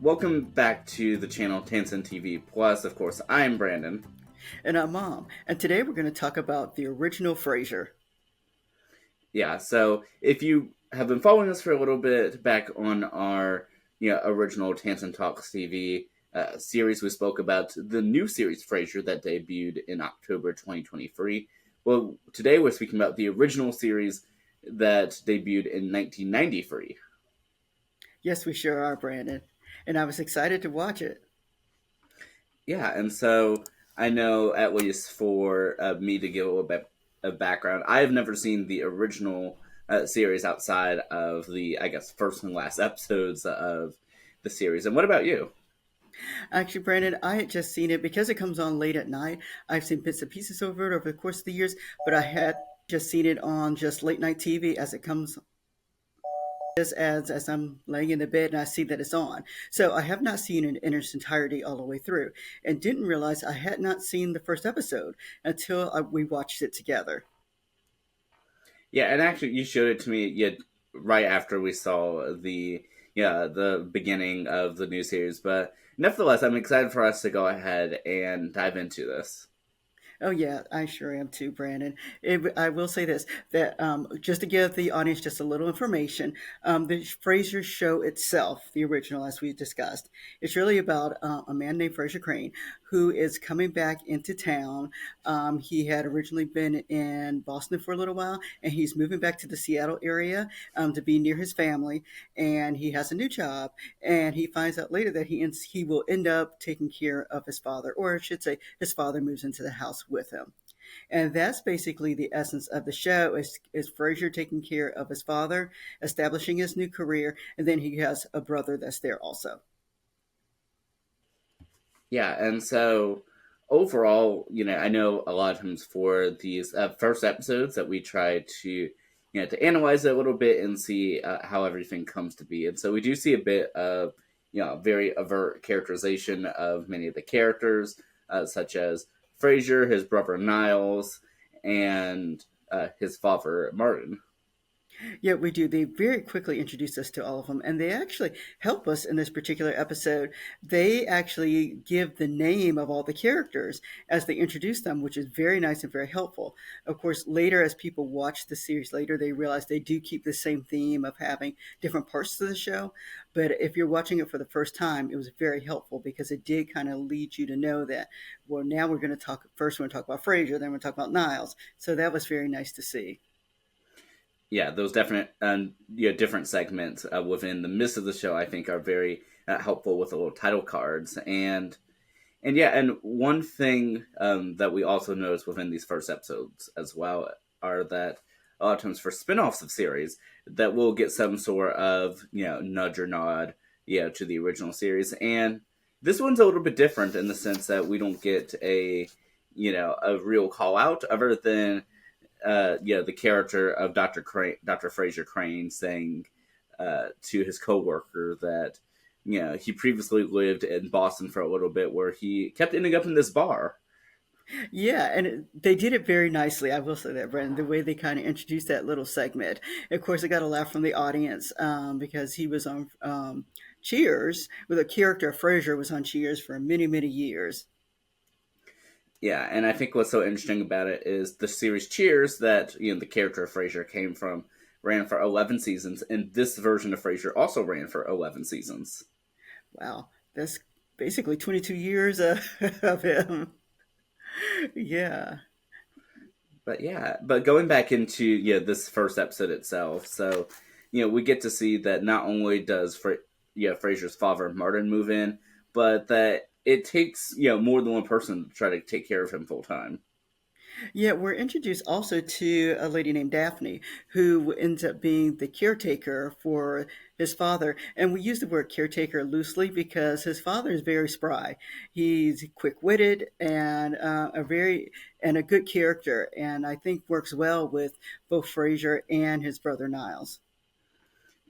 Welcome back to the channel Tansson TV Plus. Of course, I'm Brandon. And I'm Mom. And today we're going to talk about the original Frasier. Yeah, so if you have been following us for a little bit back on our original Tansson Talks TV series, we spoke about the new series Frasier that debuted in October 2023. Well, today we're speaking about the original series that debuted in 1993. Yes, we sure are, Brandon. And I was excited to watch it. Yeah, and so I know at least for me to give a little bit of background, I have never seen the original series outside of the, I guess, first and last episodes of the series. And what about you? Actually, Brandon, I had just seen it because it comes on late at night. I've seen bits and pieces over it over the course of the years, but I had just seen it on just late night TV as it comes just as I'm laying in the bed and I see that it's on. So I have not seen it in its entirety all the way through and didn't realize I had not seen the first episode until we watched it together. Yeah, and actually, you showed it to me right after we saw the beginning of the new series. But nevertheless, I'm excited for us to go ahead and dive into this. Oh yeah, I sure am too, Brandon. I will say this that just to give the audience just a little information, the Frasier show itself, the original, as we discussed, it's really about a man named Frasier Crane who is coming back into town. He had originally been in Boston for a little while, and he's moving back to the Seattle area to be near his family. And he has a new job, and he finds out later that he will end up taking care of his father, or I should say, his father moves into the house with him. And that's basically the essence of the show is Frasier taking care of his father, establishing his new career, and then he has a brother that's there also. Yeah, and so overall, I know a lot of times for these first episodes that we try to analyze it a little bit and see how everything comes to be. And so we do see a bit of, very overt characterization of many of the characters, such as Frasier, his brother Niles, and his father Martin. Yeah, we do. They very quickly introduce us to all of them, and they actually help us in this particular episode. They actually give the name of all the characters as they introduce them, which is very nice and very helpful. Of course, later, as people watch the series later, they realize they do keep the same theme of having different parts to the show. But if you're watching it for the first time, it was very helpful because it did kind of lead you to know that, well, now we're going to talk first, we're going to talk about Frasier, then we're going to talk about Niles. So that was very nice to see. Yeah, those definite different segments within the midst of the show, I think, are very helpful with the little title cards. And one thing that we also notice within these first episodes as well are that a lot of times for spin-offs of series that will get some sort of nudge or nod to the original series. And this one's a little bit different in the sense that we don't get a real call out other than the character of Dr. Frasier Crane saying to his coworker that he previously lived in Boston for a little bit, where he kept ending up in this bar. Yeah, and they did it very nicely. I will say that, Brendan, the way they kind of introduced that little segment. Of course, I got a laugh from the audience because he was on Cheers, with a character of Frasier was on Cheers for many, many years. Yeah, and I think what's so interesting about it is the series Cheers that the character of Frasier came from ran for 11 seasons, and this version of Frasier also ran for 11 seasons. Wow, that's basically 22 years of him. Yeah. But going back into this first episode itself, so we get to see that not only does Frasier's father Martin move in, but that it takes more than one person to try to take care of him full time. Yeah, we're introduced also to a lady named Daphne who ends up being the caretaker for his father. And we use the word caretaker loosely because his father is very spry. He's quick-witted and a good character, and I think works well with both Frasier and his brother Niles.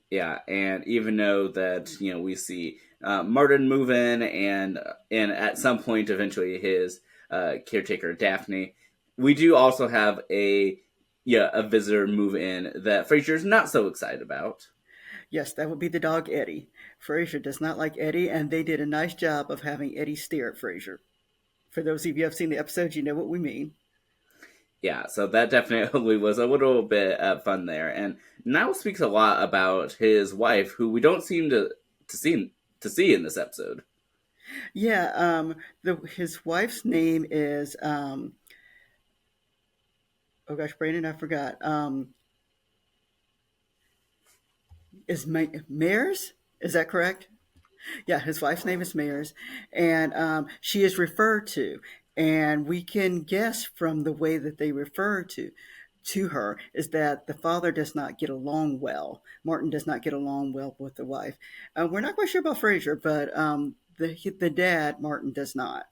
Yeah, and even though that we see Martin move in, and at some point eventually his caretaker Daphne, we do also have a visitor move in that Frasier's not so excited about. Yes, that would be the dog Eddie. Frasier does not like Eddie, and they did a nice job of having Eddie stare at Frasier. For those of you who have seen the episode, you know what we mean. Yeah, so that definitely was a little bit fun there, and now speaks a lot about his wife, who we don't seem to see in this episode. Yeah, his wife's name is oh gosh, Brandon, I forgot. Is Mares? Is that correct? Yeah, his wife's name is Mares, and she is referred to, and we can guess from the way that they refer to her is that the father does not get along well. Martin does not get along well with the wife. We're not quite sure about Frasier, but the dad Martin does not.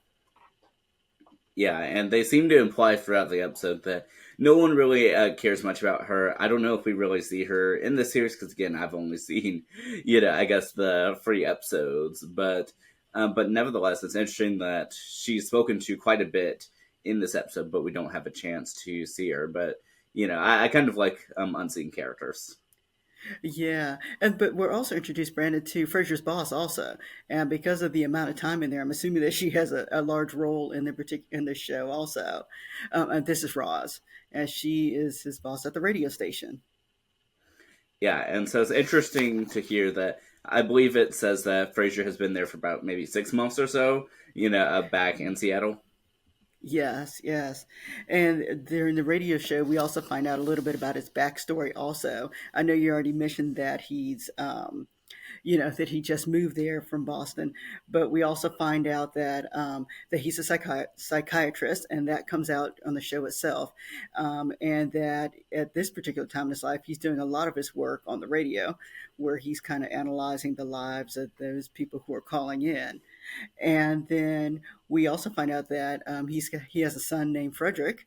Yeah, and they seem to imply throughout the episode that no one really cares much about her. I don't know if we really see her in the series because, again, I've only seen, I guess the free episodes. But nevertheless, it's interesting that she's spoken to quite a bit in this episode, but we don't have a chance to see her. But I kind of like unseen characters. Yeah, and but we're also introduced Brandon to Frasier's boss also, and because of the amount of time in there, I'm assuming that she has a large role in in the show also. And this is Roz, and she is his boss at the radio station. Yeah, and so it's interesting to hear that. I believe it says that Fraser has been there for about maybe 6 months or so. Back in Seattle. Yes, yes. And during the radio show, we also find out a little bit about his backstory also. I know you already mentioned that that he just moved there from Boston, but we also find out that he's a psychiatrist, and that comes out on the show itself, and that at this particular time in his life, he's doing a lot of his work on the radio, where he's kind of analyzing the lives of those people who are calling in. And then we also find out that he has a son named Frederick,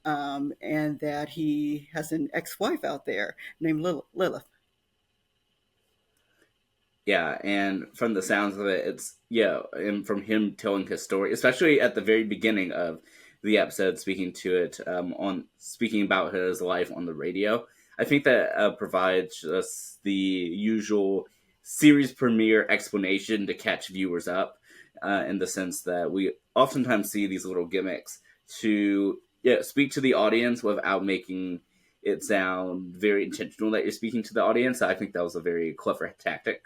and that he has an ex-wife out there named Lilith. Yeah, and from the sounds of it, and from him telling his story, especially at the very beginning of the episode, speaking about his life on the radio, I think that provides us the usual series premiere explanation to catch viewers up, in the sense that we oftentimes see these little gimmicks to speak to the audience without making it sound very intentional that you're speaking to the audience. I think that was a very clever tactic.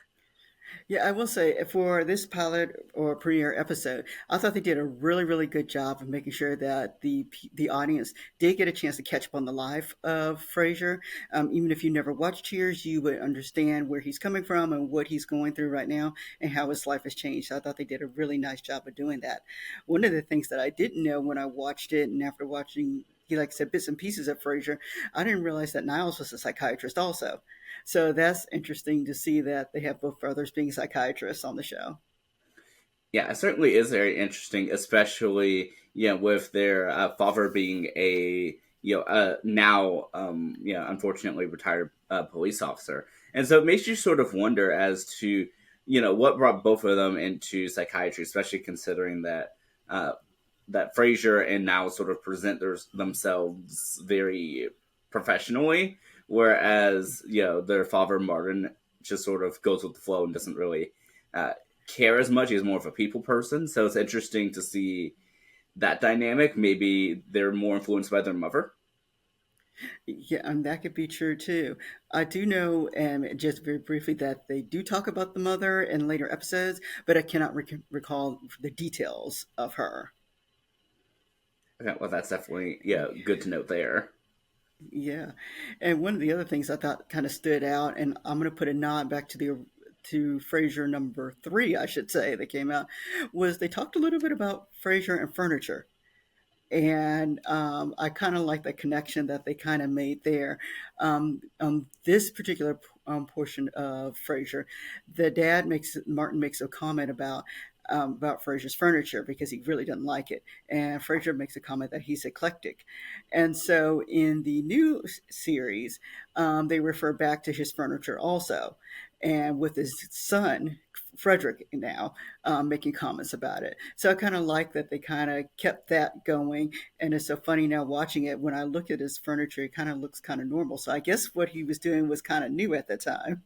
Yeah, I will say for this pilot or premiere episode, I thought they did a really, really good job of making sure that the audience did get a chance to catch up on the life of Frasier. Even if you never watched Cheers, you would understand where he's coming from and what he's going through right now and how his life has changed. So I thought they did a really nice job of doing that. One of the things that I didn't know when I watched it, and after watching, like I said, bits and pieces of Frasier, I didn't realize that Niles was a psychiatrist also. So that's interesting to see that they have both brothers being psychiatrists on the show. Yeah, it certainly is very interesting, especially with their father being a now unfortunately retired police officer, and so it makes you sort of wonder as to what brought both of them into psychiatry, especially considering that Frasier and now sort of present themselves very professionally, whereas their father Martin just sort of goes with the flow and doesn't really uh, care as much. He's more of a people person, so it's interesting to see that dynamic. Maybe they're more influenced by their mother. Yeah, and that could be true too. I do know, just very briefly, that they do talk about the mother in later episodes, but I cannot recall the details of her. Okay, well, that's definitely good to note there. Yeah, and one of the other things I thought kind of stood out, and I'm going to put a nod back to the to Frasier number three, I should say, that came out, was they talked a little bit about Frasier and furniture. And I kind of like the connection that they kind of made there. This particular portion of Frasier, the dad makes Martin makes a comment about Frasier's furniture because he really doesn't like it, and Frasier makes a comment that he's eclectic, and so in the new series, they refer back to his furniture also, and with his son Frederick now making comments about it. So I kind of like that they kind of kept that going. And it's so funny now watching it. When I look at his furniture, it kind of looks kind of normal. So I guess what he was doing was kind of new at the time.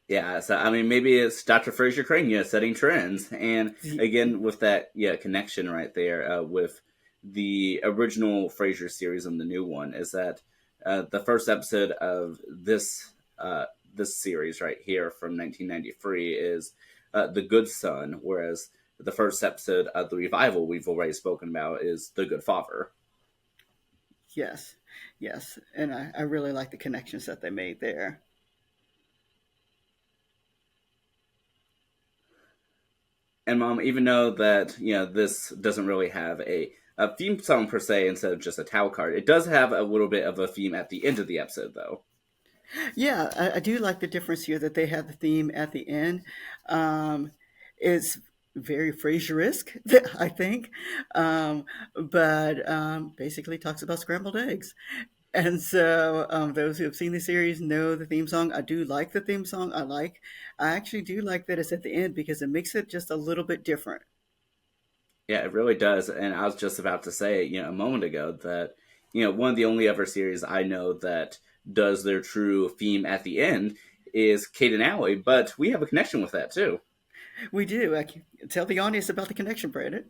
Yeah, so I mean, maybe it's Dr. Frasier Crane, setting trends, and again with that, connection right there with the original Frasier series and the new one is that the first episode of this series right here from 1993 is the Good Son, whereas the first episode of the revival we've already spoken about is the Good Father. Yes, yes, and I really like the connections that they made there. And Mom, even though that this doesn't really have a theme song per se instead of just a title card, it does have a little bit of a theme at the end of the episode, though. Yeah, I do like the difference here that they have the theme at the end. Um, it's very Frasier-esque, I think, but basically talks about scrambled eggs. And so, those who have seen the series know the theme song. I do like the theme song. I actually do like that it's at the end because it makes it just a little bit different. Yeah, it really does. And I was just about to say, a moment ago that one of the only ever series I know that does their true theme at the end is Kate and Allie, but we have a connection with that too. We do. I can tell the audience about the connection, Brandon.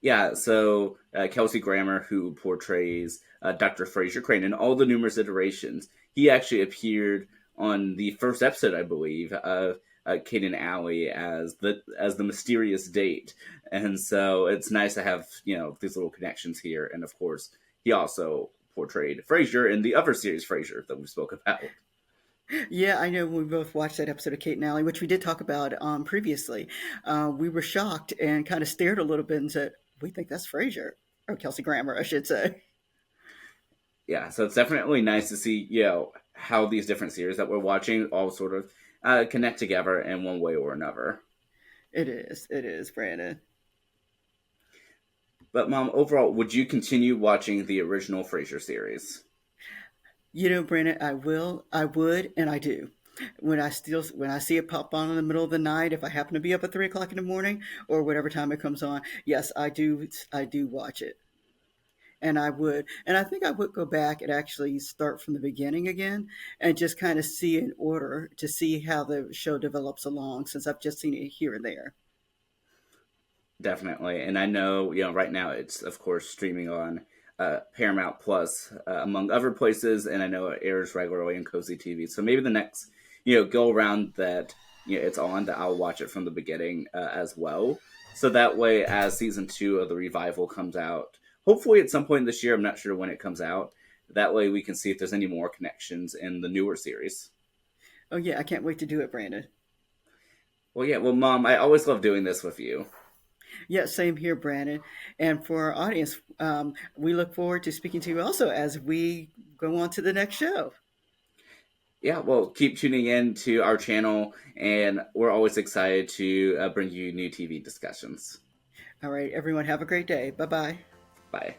Yeah, so Kelsey Grammer, who portrays Dr. Frasier Crane in all the numerous iterations, he actually appeared on the first episode, I believe, of Kate and Allie as the mysterious date, and so it's nice to have these little connections here. And of course, he also portrayed Frasier in the other series Frasier that we spoke about. Yeah, I know when we both watched that episode of Kate and Allie, which we did talk about previously. We were shocked and kind of stared a little bit and said, "We think that's Frasier or Kelsey Grammer, I should say." Yeah, so it's definitely nice to see how these different series that we're watching all sort of connect together in one way or another. It is, Brandon. But Mom, overall, would you continue watching the original Frasier series? You know, Brandon, I would, and I do. When I see it pop on in the middle of the night, if I happen to be up at 3 o'clock in the morning or whatever time it comes on, yes, I do watch it. And I would, and I think I would go back and actually start from the beginning again and just kind of see in order to see how the show develops along since I've just seen it here and there. Definitely, and I know right now it's of course streaming on Paramount Plus among other places, and I know it airs regularly in Cozy TV. So maybe the next go around that it's on that I'll watch it from the beginning as well. So that way, as season 2 of the revival comes out, hopefully at some point this year, I'm not sure when it comes out. That way we can see if there's any more connections in the newer series. Oh yeah, I can't wait to do it, Brandon. Well, yeah. Well, Mom, I always love doing this with you. Yeah, same here, Brandon. And for our audience, we look forward to speaking to you also as we go on to the next show. Yeah, well, keep tuning in to our channel, and we're always excited to bring you new TV discussions. All right, everyone, have a great day. Bye bye. Bye.